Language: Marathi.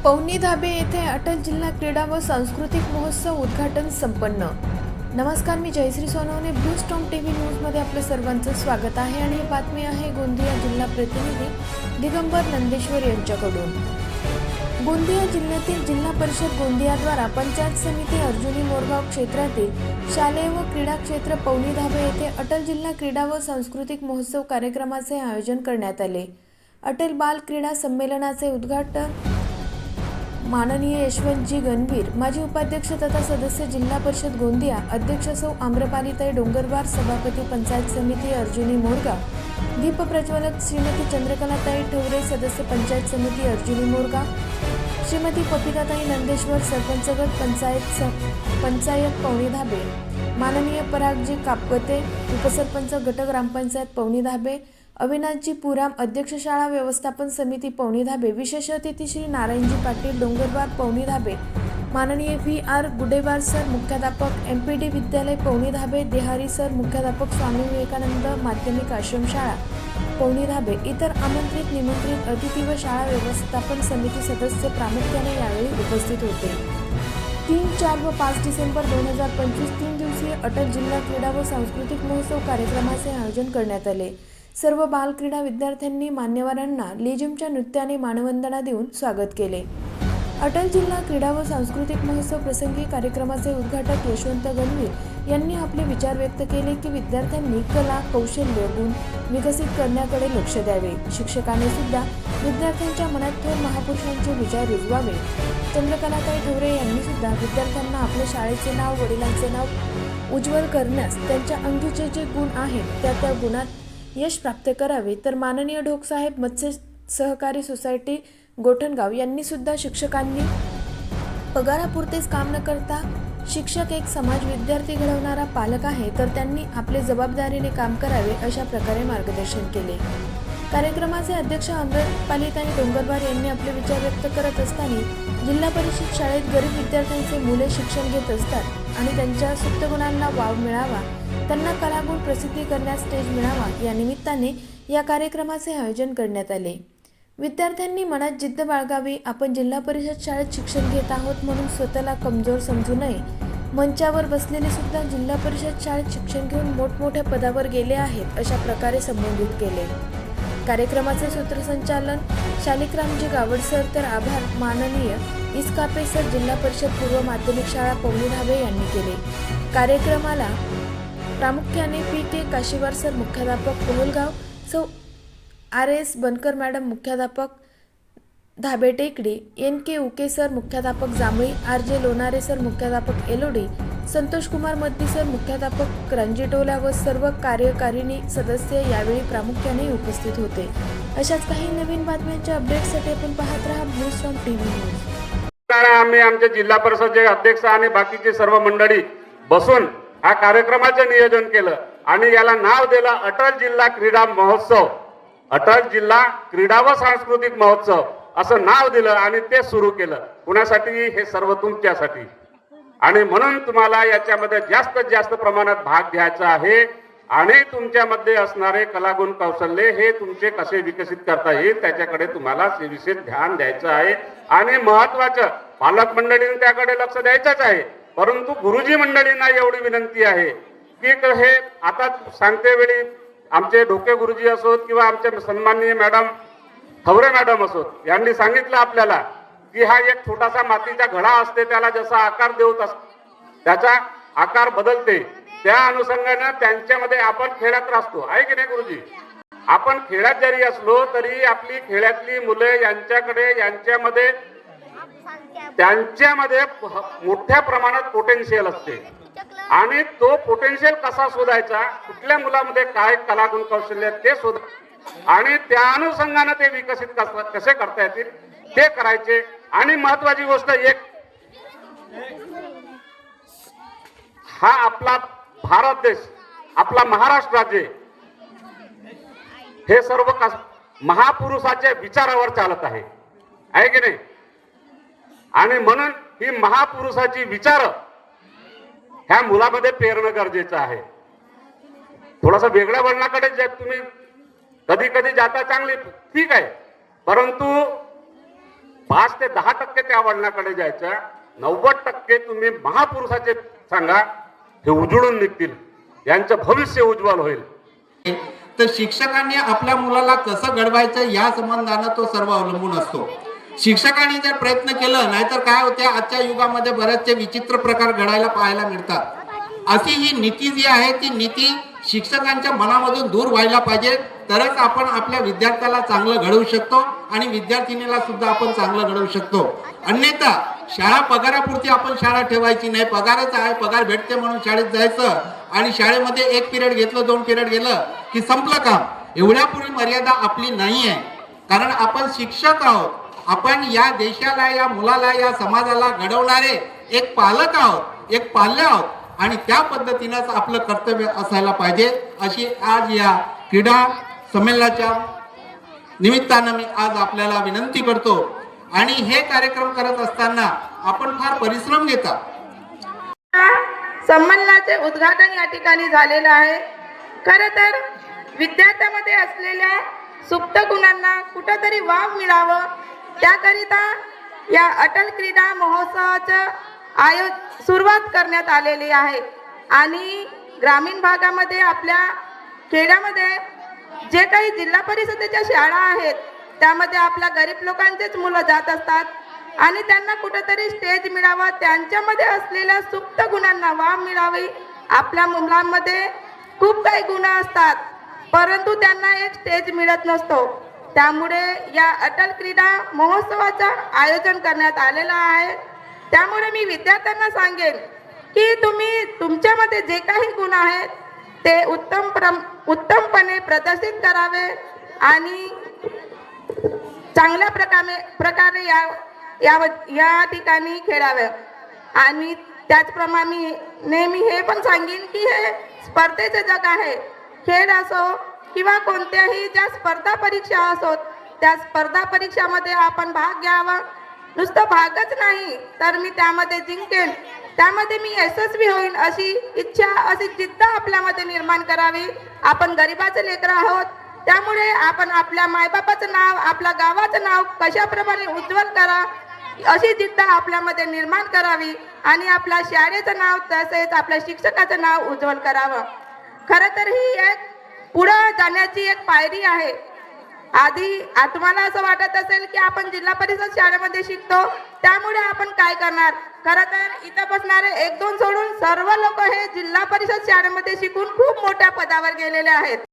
पवनी धाबे येथे अटल जिल्हा क्रीडा व सांस्कृतिक महोत्सव उद्घाटन संपन्न। नमस्कार, मी Jayshree Sonawane, blue storm TV न्यूजमध्ये आपलं सर्वांचं स्वागत आहे आणि ही बातमी आहे गोंदिया जिल्हा प्रतिनिधी दिगंबर नंदेश्वर यांच्याकडून। गोंदिया जिल्ह्यातील जिल्हा परिषद गोंदियाद्वारा पंचायत समिती अर्जुनी मोरगाव क्षेत्रातील शालेय व क्रीडा क्षेत्र पवनी धाबे येथे अटल जिल्हा क्रीडा व सांस्कृतिक महोत्सव कार्यक्रमाचे आयोजन करण्यात आले। अटल बाल क्रीडा संमेलनाचे उद्घाटन माननीय यशवंतजी गणवीर, माजी उपाध्यक्ष तथा सदस्य जिल्हा परिषद गोंदिया, अध्यक्ष सौ आम्रपालीताई डोंगरवार, सभापती पंचायत समिती अर्जुनी मोरगाव, दीप प्रज्वलक श्रीमती चंद्रकलाताई ठवरे, सदस्य पंचायत समिती अर्जुनी मोरगाव, श्रीमती पपिताताई नंदेश्वर, सरपंच गट पंचायत पवनी धाबे, माननीय परागजी कापगते, उपसरपंच गट ग्रामपंचायत पवनी धाबे, अविनाशजी पुराम, अध्यक्ष शाळा व्यवस्थापन समिती पवनी धाबे, विशेष अतिथी श्री नारायणजी पाटील डोंगरवार पवनी धाबे, माननीय VR गुडेवार सर, मुख्याध्यापक MPD विद्यालय पवनी धाबे, देहारी सर, मुख्याध्यापक स्वामी विवेकानंद माध्यमिक आश्रमशाळा पवनी धाबे, इतर आमंत्रित निमंत्रित अतिथी व शाळा व्यवस्थापन समिती सदस्य प्रामुख्याने यावेळी उपस्थित होते। 3, 4 व 5 डिसेंबर 2025 3 दिवसीय अटल जिल्हा क्रीडा व सांस्कृतिक महोत्सव कार्यक्रमाचे आयोजन करण्यात आले। सर्व बाल क्रीडा विद्यार्थ्यांनी मान्यवरांना लेझिमच्या नृत्याने मानवंदना देऊन स्वागत केले। अटल जिल्हा क्रीडा व सांस्कृतिक महोत्सव प्रसंगी कार्यक्रमाचे उद्घाटक यशवंत गणवीर यांनी आपले विचार व्यक्त केले की विद्यार्थ्यांनी कला, कौशल्य, गुण विकसित करण्याकडे लक्ष द्यावे। शिक्षकांनी सुद्धा विद्यार्थ्यांच्या मनात थोर महापुरुषांचे विचार रुजवावे। चंद्रकलाताई ठवरे यांनी सुद्धा विद्यार्थ्यांना आपल्या शाळेचे नाव, वडिलांचे नाव उज्ज्वल करण्यास त्यांच्या अंगीचे जे गुण आहेत त्या गुणात यश प्राप्त करावे। तर माननीय ढोकसाहेब मत्स्य सहकारी सोसायटी गोठणगाव यांनी सुद्धा शिक्षकांनी पगारापुरतेच काम न करता शिक्षक एक समाज विद्यार्थी घडवणारा पालक आहे, तर त्यांनी आपले जबाबदारीने काम करावे अशा प्रकारे मार्गदर्शन केले। कार्यक्रमाचे अध्यक्ष आम्रपालीताई डोंगरवार यांनी आपले विचार व्यक्त करत असताना जिल्हा परिषद शाळेत गरीब विद्यार्थ्यांचे मुले शिक्षण घेत असतात आणि त्यांच्या सुप्त गुणांना वाव मिळावा, त्यांना कलागुण प्रसिद्धी करण्यास स्टेज मिळावा या निमित्ताने या कार्यक्रमाचे आयोजन करण्यात आले। विद्यार्थ्यांनी मनात जिद्द बाळगावी। आपण जिल्हा परिषद शाळेत शिक्षण घेत आहोत म्हणून स्वतःला कमजोर समजू नये। मंचावर बसलेले सुद्धा जिल्हा परिषद शाळेत शिक्षण घेऊन मोठमोठ्या पदावर गेले आहेत अशा प्रकारे संबोधित केले। कार्यक्रमाचे सूत्रसंचालन शालिकरामजी गावड सर, तर आभार माननीय इस्कापे सर, जिल्हा परिषद पूर्व माध्यमिक शाळा पवनी धाबे यांनी केले। कार्यक्रमाला प्रामुख्याने PK काशीवार सर, मुख्याध्यापक कोहलगाव, सौ RS बनकर मॅडम, मुख्याध्यापक धाबे टेकडी, NK उके सर, मुख्याध्यापक जांभळी, RJ लोणारे सर, मुख्याध्यापक एलोडी, संतोष कुमार मद्दी सर, मुख्याध्यापक रांजीटोला व सर्व कार्यकारिणी सदस्य यावेळी प्रामुख्याने उपस्थित होते। अशाच काही नवीन बातम्यांच्या अपडेट्ससाठी आपण पाहत रहा ब्लू स्टॉर्म टीव्ही न्यूज। आम्ही आमचे जिल्हा परिषदचे अध्यक्ष आणि बाकीचे सर्व मंडळी बसून हा कार्यक्रमाचे नियोजन केलं आणि याला नाव दिलं अटल जिल्हा क्रीडा महोत्सव, अटल जिल्हा क्रीडा व सांस्कृतिक महोत्सव असं नाव दिलं आणि ते सुरू केलं। कुणासाठी? हे सर्व तुमच्यासाठी। आणि म्हणून तुम्हाला याच्यामध्ये जास्तीत जास्त प्रमाणात भाग घ्यायचा आहे आणि तुमच्यामध्ये असणारे कलागुण, कौशल्य हे तुमचे कसे विकसित करता येईल त्याच्याकडे तुम्हाला विशेष ध्यान द्यायचं आहे। आणि महत्त्वाचं, पालक मंडळींनी त्याकडे लक्ष द्यायचंच आहे, परंतु गुरुजी मंडळींना एवढी विनंती आहे की हे आता सांगते वेळी आमचे ढोके गुरुजी असोत किंवा आमचे सन्माननीय मॅडम ठवरे मॅडम असोत, यांनी सांगितलं आपल्याला की हा एक छोटासा मातीचा घडा असते, त्याला जसा आकार देऊत त्याचा आकार बदलते, त्या अनुषंगाने त्यांच्यामध्ये आपण खेळत असतो आहे की नाही गुरुजी? आपण खेळात जरी असलो तरी आपली खेळातली मुले त्यांच्यामध्ये मोठ्या प्रमाणात पोटेन्शियल असते आणि तो पोटेन्शियल कसा शोधायचा, कुठल्या मुलामध्ये काय कलागुण कौशल्य ते शोध आणि त्या अनुषंगाने ते विकसित कसे करता येतील ते करायचे। आणि महत्वाची गोष्ट एक, हा आपला भारत देश, आपला महाराष्ट्र राज्य हे सर्व महापुरुषाच्या विचारावर चालत आहे की नाही? आणि म्हणून ही महापुरुषाची विचार ह्या मुलामध्ये पेरणं गरजेचं आहे। थोडासा वेगळ्या वळणाकडे तुम्ही कधी कधी जाता, चांगली ठीक आहे, परंतु 5 ते 10% त्या वळणाकडे जायचं, 90% तुम्ही महापुरुषाचे सांगा, हे उजळून निघतील, यांचं भविष्य उज्ज्वल होईल. तर शिक्षकांनी आपल्या मुलाला कसं घडवायचं या संबंधानं तो सर्व अवलंबून असतो. शिक्षकांनी जर प्रयत्न केलं, नाहीतर काय होते, आजच्या युगामध्ये बरेचसे विचित्र प्रकार घडायला पाहायला मिळतात. अशी ही नीती जी आहे ती नीती शिक्षकांच्या मनामधून दूर व्हायला पाहिजे, तरच आपण आपल्या विद्यार्थ्याला चांगलं घडवू शकतो आणि विद्यार्थिनीला सुद्धा आपण चांगलं घडवू शकतो. अन्यथा शाळा पगारापुरती आपण शाळा ठेवायची नाही. पगारच आहे, पगार भेटते म्हणून शाळेत जायचं आणि शाळेमध्ये 1 पिरियड घेतलं, 2 पिरियड गेलं की संपलं काम. एवढ्यापूर्वी मर्यादा आपली नाही आहे, कारण आपण शिक्षक आहोत. आपण या देशाला, या मुलाला, या समाजाला घडवणारे एक पालक आहोत, एक पाल्य आहोत आणि त्या पद्धतीनंच आपलं कर्तव्य असायला पाहिजे, अशी आज या क्रीडा संमेलनाच्या निमित्तानं मी आज आपल्याला विनंती करतो. आणि हे कार्यक्रम करत असताना आपण फार परिश्रम घेता. संमेलनाचे उद्घाटन या ठिकाणी झालेलं आहे. खरं तर विद्यार्थ्यामध्ये असलेल्या सुप्त गुणांना कुठंतरी वाव मिळावं, त्याकरिता या अटल क्रीडा महोत्सवाचं सुरुवात करण्यात आलेली आहे. आणि ग्रामीण भागामध्ये आपल्या खेड्यामध्ये जे काही जिल्हा परिषदेच्या शाळा आहेत त्यामध्ये आपल्या गरीब लोकांचेच मुलं जात असतात आणि त्यांना कुठेतरी स्टेज मिळावा, त्यांच्यामध्ये असलेल्या सुप्त गुणांना वाव मिळावी. आपल्या मुलांमध्ये खूप काही गुण असतात, परंतु त्यांना एक स्टेज मिळत नसतो. त्यामुळे या अटल क्रीडा महोत्सवाचं आयोजन करण्यात आलेलं आहे. त्यामुळे मी विद्यार्थ्यांना सांगेन की तुम्ही तुमच्यामध्ये जे काही गुण आहेत ते उत्तमपणे प्रदर्शित करावे आणि चांगल्या प्रकारे या ठिकाणी खेळावे. आणि त्याचप्रमाणे मी नेहमी हे पण सांगेन की हे स्पर्धेचे जग आहे. खेळ असो किंवा कोणत्याही ज्या स्पर्धा परीक्षा असोत, त्या स्पर्धा परीक्षामध्ये आपण भाग घ्यावा. नुसतं भागच नाही तर मी त्यामध्ये जिंकेन, त्यामध्ये मी यशस्वी होईन अशी इच्छा, अशी जिद्द आपल्यामध्ये निर्माण करावी. आपण गरिबाचे लेकरं आहोत, त्यामुळे आपण आपल्या मायबापाचं नाव, आपल्या गावाचं नाव कशाप्रमाणे उज्ज्वल करा अशी जिद्द आपल्यामध्ये निर्माण करावी आणि आपल्या शाळेचं नाव तसेच आपल्या शिक्षकाचं नाव उज्ज्वल करावं. खरं तर ही एक पुढं जाण्याची एक पायरी आहे. आधी तुम्हाला असं वाटत असेल की आपण जिल्हा परिषद शाळेमध्ये शिकतो त्यामुळे आपण काय करणार. खरं तर इथं बसणारे 1-2 सोडून सर्व लोक हे जिल्हा परिषद शाळेमध्ये शिकून खूप मोठ्या पदावर गेलेले आहेत.